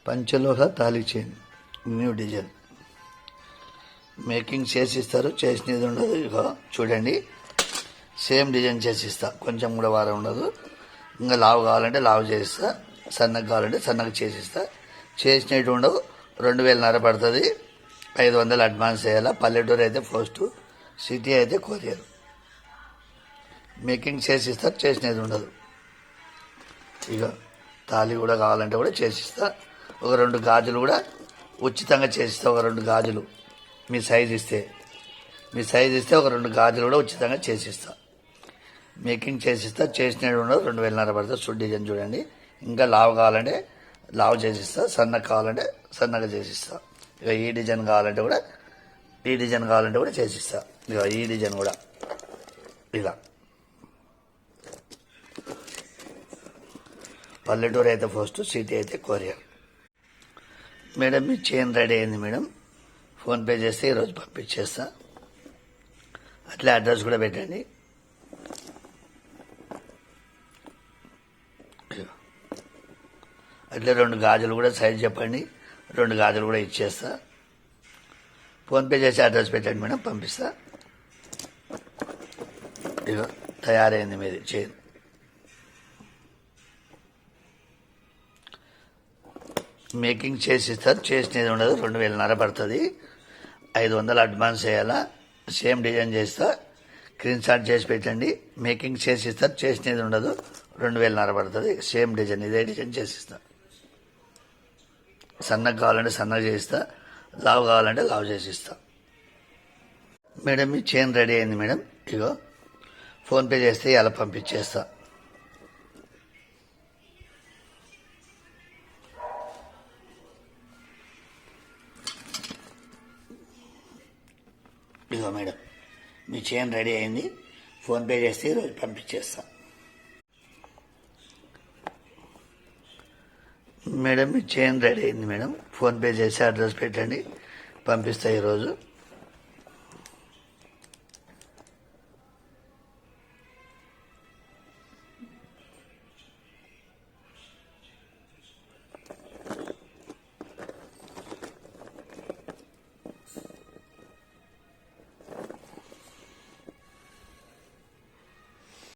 పంచలోహ తాళి chain new design making చేసిస్తారు, చేసినది ఉండదు. ఇక చూడండి, సేమ్ డిజైన్ చేసిస్తా, కొంచెం కూడా వారం ఉండదు. ఇంకా లావు కావాలంటే లావు చేసిస్తా, సన్నగా కావాలంటే సన్నగా చేసిస్తా. చేసినట్టు ఉండవు. 2000 పడుతుంది. 500 అడ్వాన్స్ చేయాలా. పల్లెటూరు అయితే పోస్టు, సిటీ అయితే కొరియర్. మేకింగ్ చేసిస్తారు, చేసినది ఉండదు. ఇక తాళి కూడా కావాలంటే కూడా చేసిస్తా. ఒక 2 గాజులు కూడా ఉచితంగా చేసిస్తా. ఒక 2 గాజులు మీ సైజు ఇస్తే ఒక 2 గాజులు కూడా ఉచితంగా చేసిస్తా. మేకింగ్ చేసిస్తా, చేసినట్టు ఉండదు. 2000 పడుతుంది. సుడ్ డిజైన్ చూడండి. ఇంకా లావు కావాలంటే లావు చేసిస్తా, సన్నగా కావాలంటే సన్నగా చేసిస్తా. ఇక ఈ డిజైన్ కావాలంటే కూడా చేసిస్తా. ఇక ఈ డిజైన్ కూడా ఇలా. పల్లెటూరు అయితే పోస్ట్, సిటీ అయితే కొరియర్. మేడం మీ చైన్ రెడీ అయింది మేడం. ఫోన్పే చేస్తే ఈరోజు పంపించేస్తా. అట్లే అడ్రస్ కూడా పెట్టండి. అట్లే 2 గాజులు కూడా సైజ్ చెప్పండి. 2 గాజులు కూడా ఇచ్చేస్తా. ఫోన్పే చేసి అడ్రస్ పెట్టండి మేడం, పంపిస్తా. ఇక తయారైంది మీది చైన్. మేకింగ్ చేసిస్తారు, చేసినది ఉండదు. 2000 పడుతుంది. 500 అడ్వాన్స్ చేయాలా. సేమ్ డిజైన్ చేస్తా, స్క్రీన్ షాట్ చేసి పెట్టండి. మేకింగ్ చేసిస్తారు, చేసినది ఉండదు. 2000 పడుతుంది. సేమ్ డిజైన్, ఇదే డిజైన్ చేసిస్తా. సన్నగా కావాలంటే సన్నగా చేయిస్తా, లావు కావాలంటే లావు చేసిస్తా. మేడం మీ చైన్ రెడీ అయింది మేడం. ఇగో ఫోన్పే చేస్తే ఇలా పంపించేస్తా. ఇగో మేడం మీ చైన్ రెడీ అయింది. ఫోన్పే చేస్తే ఈరోజు పంపించేస్తా. మేడం మీ చైన్ రెడీ అయింది మేడం. ఫోన్పే చేసి అడ్రస్ పెట్టండి, పంపిస్తా ఈరోజు.